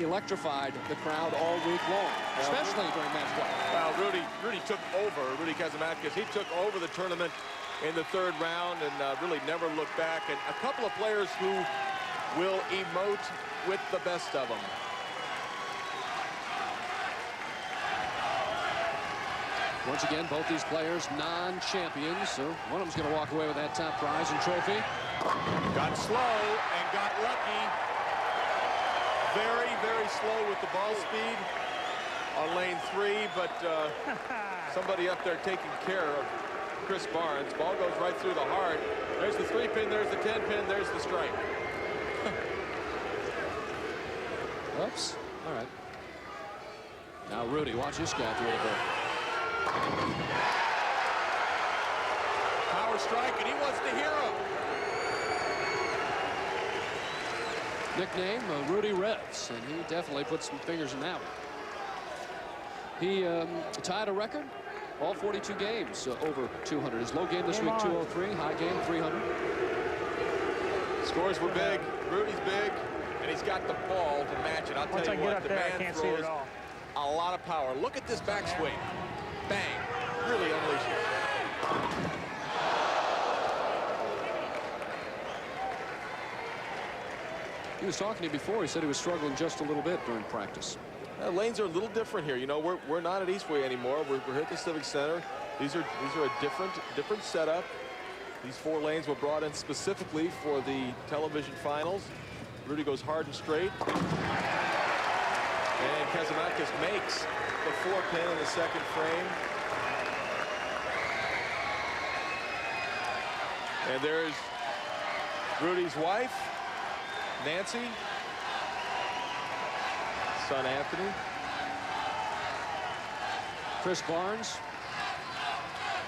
electrified the crowd all week long, especially during match play. Well, Rudy took over. Rudy Kasimakis, he took over the tournament in the third round and really never looked back. And a couple of players who will emote with the best of them. Once again, both these players non-champions, so one of them's going to walk away with that top prize and trophy. Got slow and got lucky. Very, very slow with the ball speed on lane 3, but somebody up there taking care of Chris Barnes. Ball goes right through the heart. There's the 3-pin, there's the 10-pin, there's the strike. Oops. All right. Now Rudy, watch this guy through the ball. Power strike, and he wants to hear him. Nickname Rudy Revs, and he definitely put some fingers in that one. He tied a record, all 42 games over 200. His low game this week 203, high game 300. Scores were big. Rudy's big, and he's got the ball to match it. I'll tell you what, the man throws a lot of power. Look at this backswing. Bang. Really unleashed. He was talking to me before. He said he was struggling just a little bit during practice. Lanes are a little different here. You know, we're not at Eastway anymore. We're here at the Civic Center. These are a different setup. These 4 lanes were brought in specifically for the television finals. Rudy goes hard and straight. And Kasimakis makes the 4-pin in the second frame. And there's Rudy's wife, Nancy, son Anthony. Chris Barnes,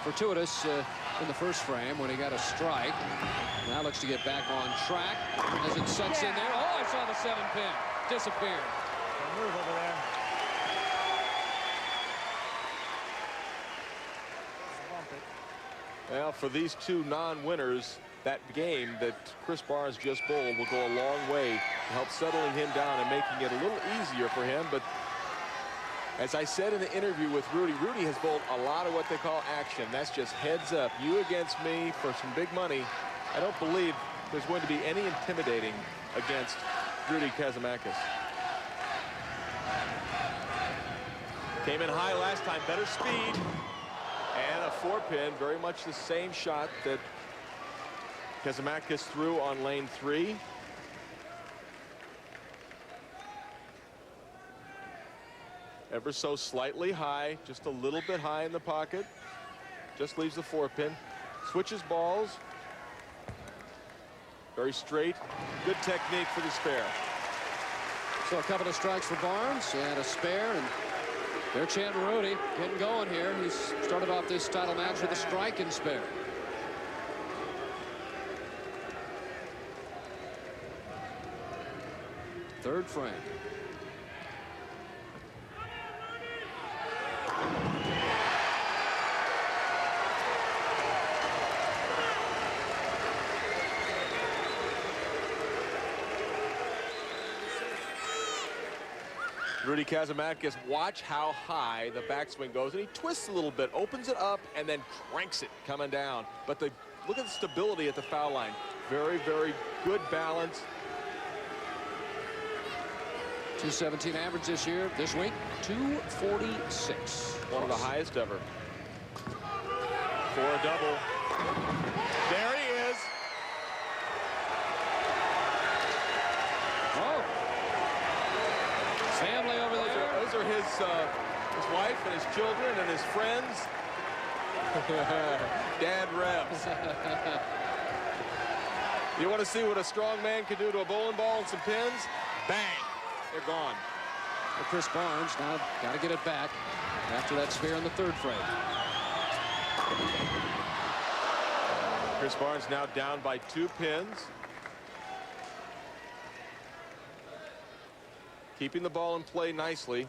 fortuitous in the first frame when he got a strike. Now looks to get back on track as it sets in there. Oh, I saw the 7-pin disappear. Move over there. Well, for these 2 non-winners, that game that Chris Barnes just bowled will go a long way to help settling him down and making it a little easier for him. But as I said in the interview with Rudy, Rudy has bowled a lot of what they call action. That's just heads up, you against me for some big money. I don't believe there's going to be any intimidating against Rudy Kasimakis. Came in high last time, better speed. And a 4-pin, very much the same shot that Kasimakis threw on lane 3. Ever so slightly high, just a little bit high in the pocket. Just leaves the 4-pin. Switches balls. Very straight. Good technique for the spare. So a couple of strikes for Barnes and a spare, and they're chanting Rudy, getting going here. He's started off this title match with a strike and spare. Third frame. Rudy Kasimakis, watch how high the backswing goes, and he twists a little bit, opens it up, and then cranks it coming down. But look at the stability at the foul line. Very, very good balance. 217 average this week, 246. One of the highest ever. For a double. There he is. Oh. Family over there. Those are his wife and his children and his friends. Dad Revs. You want to see what a strong man can do to a bowling ball and some pins? Bang. They're gone. Well, Chris Barnes now got to get it back after that spare in the third frame. Chris Barnes now down by 2 pins. Keeping the ball in play nicely.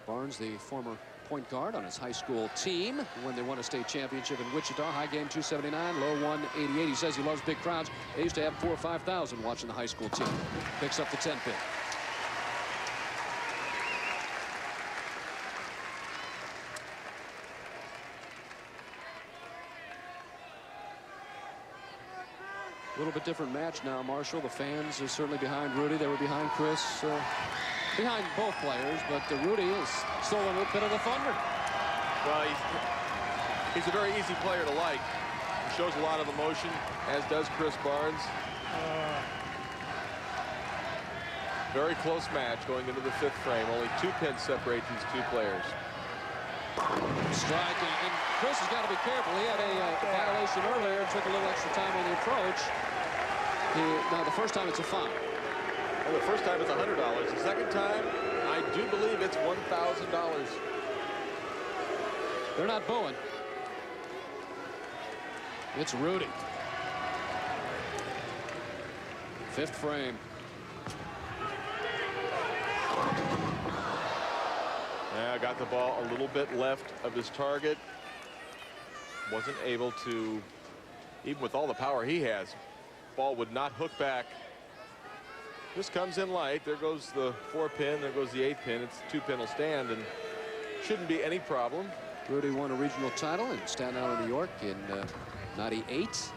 Barnes, the former point guard on his high school team when they won a state championship in Wichita. High game 279, low 188. He says he loves big crowds. They used to have 4,000 or 5,000 watching the high school team. Picks up the 10 pin. A little bit different match now, Marshall. The fans are certainly behind Rudy. They were behind Chris. Behind both players, but Rudy has stolen a little bit of the thunder. Well, he's a very easy player to like. He shows a lot of emotion, as does Chris Barnes. Very close match going into the 5th frame. Only 2 pins separate these 2 players. Strike, and Chris has got to be careful. He had a violation earlier and took a little extra time on the approach. Now, the first time it's a foul. Well, the first time it's $100. The second time, I do believe it's $1,000. They're not booing. It's Rudy. 5th frame. Yeah, got the ball a little bit left of his target. Wasn't able to, even with all the power he has, ball would not hook back. This comes in light. There goes the 4 pin. There goes the 8 pin. It's 2 pin will stand and shouldn't be any problem. Rudy won a regional title in Staten Island, New York in '98.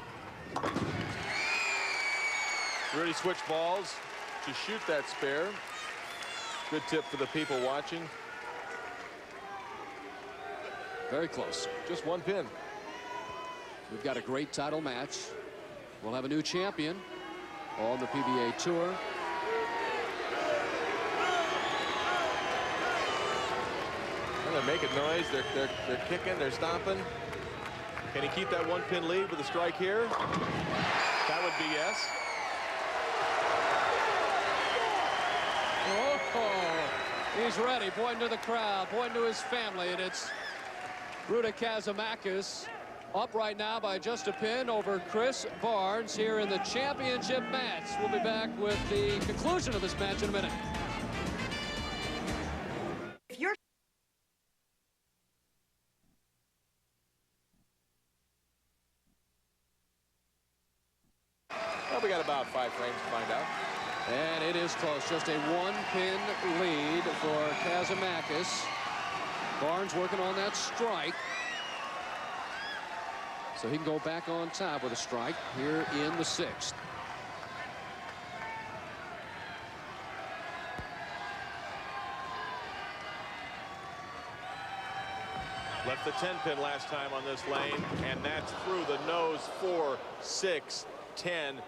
Rudy switched balls to shoot that spare. Good tip for the people watching. Very close. Just 1 pin. We've got a great title match. We'll have a new champion on the PBA Tour. They're making noise. They're kicking. They're stomping. Can he keep that 1 pin lead with a strike here? That would be yes. Oh, he's ready. Pointing to the crowd, pointing to his family, and it's Rudy Kasimakis up right now by just a pin over Chris Barnes here in the championship match. We'll be back with the conclusion of this match in a minute. Well, we got about 5 frames to find out. And it is close. Just a 1-pin lead for Kasimakis. Barnes working on that strike. So he can go back on top with a strike here in the 6th. Left the 10 pin last time on this lane, and that's through the nose. 4, 6, 10.